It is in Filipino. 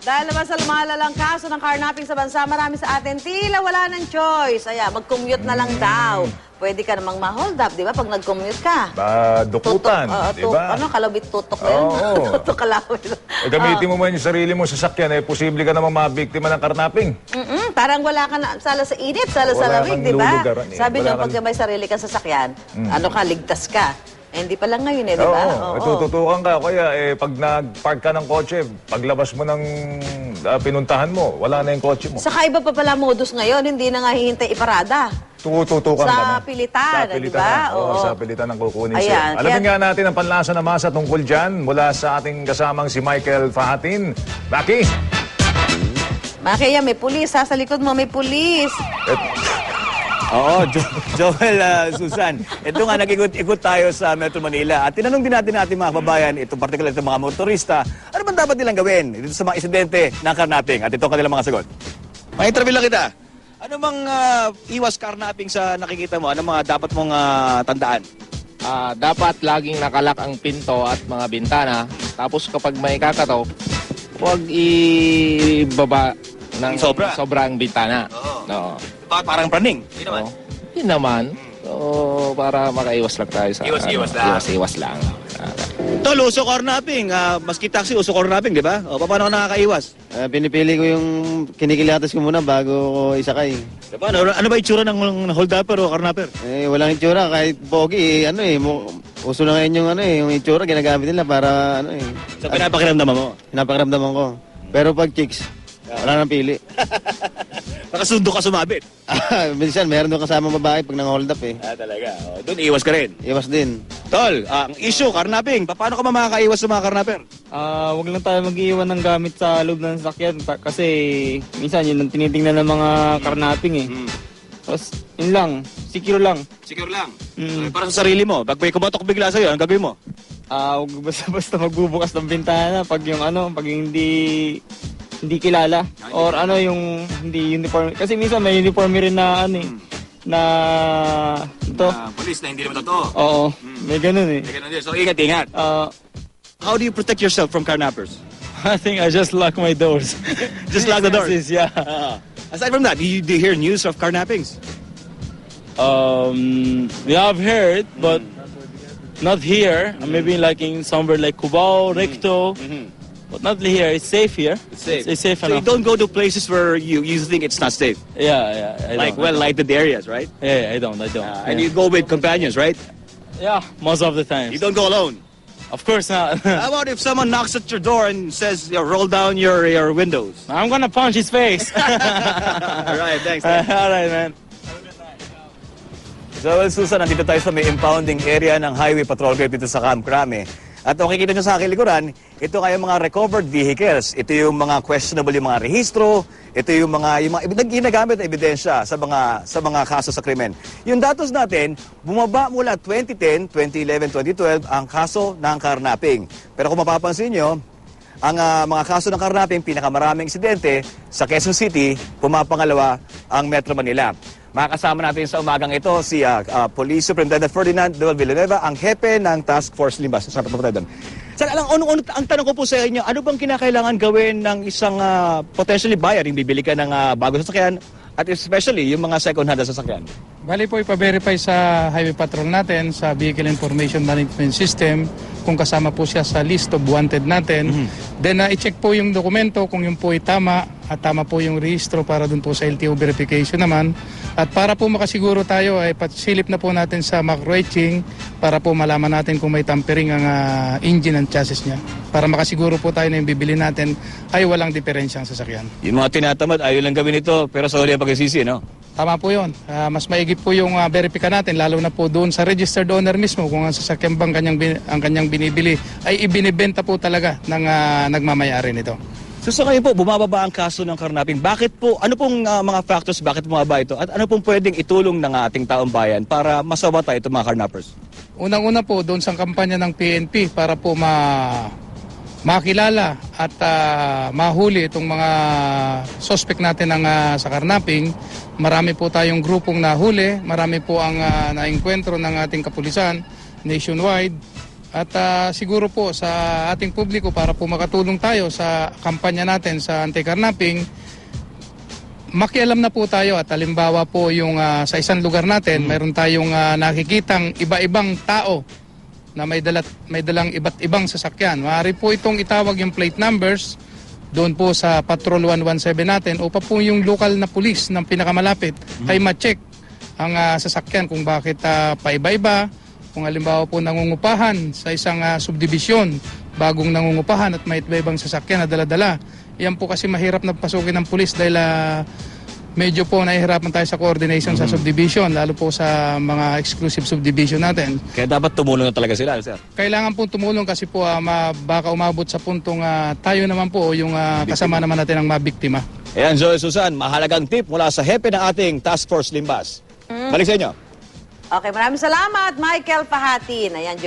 dahil naman sa lumalalang kaso ng carnapping sa bansa, marami sa atin tila wala ng choice. Mag-commute na lang daw. Pwede ka namang ma-hold up, di ba? Pag nag-commute ka. Dukutan, di ba? Kalabit tutok na yun. Tutok kalawit. Gamitin mo man yung sarili mo sa sasakyan, posible ka namang mabiktima ng carnapping. Parang wala ka na, sala sa init, sala sa lamig, di ba? Sabi nyo, pag may sarili kang sasakyan, ligtas ka. Hindi pa lang ngayon, di ba? Tututukan ka. Kaya pag nag-park ka ng kotse, paglabas mo ng pinuntahan mo, wala na yung kotse mo. Saka iba pa pala modus ngayon, hindi na nga hihintay iparada. Tututukan ka na. Sa pilitan, di ba? Sa pilitan ng kukunin siya. Alamin nga natin ang panlasa na masa tungkol dyan mula sa ating kasamang si Michael Fahatin. Maki! Maki, may pulis ha. Sa likod mo may pulis. Oo, Joel, Susan. Ito nga, nag-ikot-ikot tayo sa Metro Manila. At tinanong din natin ating mga kababayan, itong particular itong mga motorista, ano ba dapat nilang gawin dito sa mga insidente ng carnapping? At ito ang kanilang mga sagot. May-interview lang kita. Ano bang iwas carnapping sa nakikita mo? Ano mga dapat mong tandaan? Dapat laging nakalak ang pinto at mga bintana. Tapos kapag may kakatok, huwag ibaba ng sobrang bintana. Oo. Parang praning. Hindi naman. Hindi naman. Para makaiwas lang tayo sa... Iwas lang. Tol, uso carnapping. Maski taxi, uso carnapping, di ba? Paano ka nakakaiwas? Pinipili ko yung kinikilatas ko muna bago ko isakay. Diba? Ano ba itsura ng hold-upper o carnapper? Walang itsura. Kahit pogi, uso na ngayon yung itsura, ginagamit nila para So, pinapakiramdaman mo? Pinapakiramdaman ko. Pero pag chicks, wala nang pili. Nakasundo ka sumabit? Minsan, meron doon kasama babae pag nang-hold up talaga. Doon, iwas ka rin? Iwas din. Tol, ang issue, carnapping. Paano ka makakaiwas sa mga carnapper? Huwag lang tayo mag-iwan ng gamit sa loob ng sasakyan kasi minsan yun ang tinitingnan ng mga carnapping Tapos, yun lang. Secure lang. Secure lang? Para sa sarili mo. Pag may kumatok bigla sa'yo, anong gagawin mo? Huwag basta magbubukas ng bintana pag pag hindi kilala or yung hindi uniform kasi minsan may uniform rin na police na hindi naman totoo. Oo, may ganun May ganun din. So ingat. How do you protect yourself from carnappers? I think I just lock my doors. Just lock the doors? Yeah. Aside from that, do you hear news of carnappings? We have heard but not here. Maybe like in somewhere like Cubao, Recto. But not here. It's safe here. It's safe. It's safe enough. So you don't go to places where you think it's not safe? Yeah. Like well-lighted areas, right? Yeah, I don't. And you go with companions, right? Yeah, most of the time. You don't go alone? Of course not. How about if someone knocks at your door and says, roll down your windows? I'm gonna punch his face. All right, thanks. All right, man. Joel, Susan, nandito tayo sa may impounding area ng Highway Patrol Group dito sa Camp Crame. At makikita nyo sa aking likuran, ito nga yung mga recovered vehicles. Ito yung mga questionable yung mga rehistro. Ito yung mga ginagamit na ebidensya sa mga kaso sa krimen. Yung datos natin, bumaba mula 2010, 2011, 2012 ang kaso ng carnapping. Pero kung mapapansin nyo, ang mga kaso ng carnapping, pinakamaraming insidente sa Quezon City, pumapangalawa ang Metro Manila. Makakasama natin sa umagang ito si Police Superintendent Ferdinand Duval Villanueva, ang hepe ng Task Force Limbas. Sir, ang tanong ko po sa inyo, ano bang kinakailangan gawin ng isang potentially buyer yung bibili ka ng bagong sasakyan at especially yung mga second-hand na sasakyan? Bali po, ipa-verify sa Highway Patrol natin, sa Vehicle Information Management System, kung kasama po siya sa list of wanted natin. Then, i-check po yung dokumento kung yung po ay tama at tama po yung rehistro para dun po sa LTO verification naman. At para po makasiguro tayo, ay pasilip na po natin sa macro-etching para po malaman natin kung may tampering ang engine and chassis niya. Para makasiguro po tayo na yung bibili natin ay walang diferensya ang sasakyan. Yung mga tinatamad, ayaw lang gawin ito, pero sa huli ang pag-isisi, no? Tama po yun. Mas maigit po yung verifika natin, lalo na po doon sa registered owner mismo kung ang sasakyan bang ang kanyang binibili ay ibinibenta po talaga ng nagmamayari nito. So sa ngayon po, bumababa ang kaso ng carnapping. Bakit po, ano pong mga factors, bakit bumaba ito? At ano pong pwedeng itulong ng ating taong bayan para masawa tayo itong mga carnappers? Unang-una po, doon sa kampanya ng PNP para po makilala at mahuli itong mga suspect natin sa carnapping. Marami po tayong grupong nahuli, marami po ang naengkwentro ng ating kapulisan nationwide. At siguro po sa ating publiko para po makatulong tayo sa kampanya natin sa anti-carnapping, makialam na po tayo at halimbawa po yung sa isang lugar natin, mayroon tayong nakikitang iba-ibang tao na may dalang iba't ibang sasakyan. Maaari po itong itawag yung plate numbers doon po sa Patrol 117 natin o pa po yung local na pulis ng pinakamalapit ay ma-check ang sasakyan kung bakit paiba-iba. Kung halimbawa po nangungupahan sa isang subdivision, bagong nangungupahan at may iba-ibang sasakyan na dala-dala. Yan po kasi mahirap na pasukin ng pulis dahil medyo po nahihirapan tayo sa coordination sa subdivision, lalo po sa mga exclusive subdivision natin. Kaya dapat tumulong na talaga sila, sir. Kailangan po tumulong kasi po baka umabot sa puntong tayo naman po yung kasama naman natin ang mabiktima. Ayan, Joy Susan, mahalagang tip mula sa hepe ng ating Task Force Limbas. Balik sa inyo. Okay, maraming salamat, Michael Fahatin. Ayan,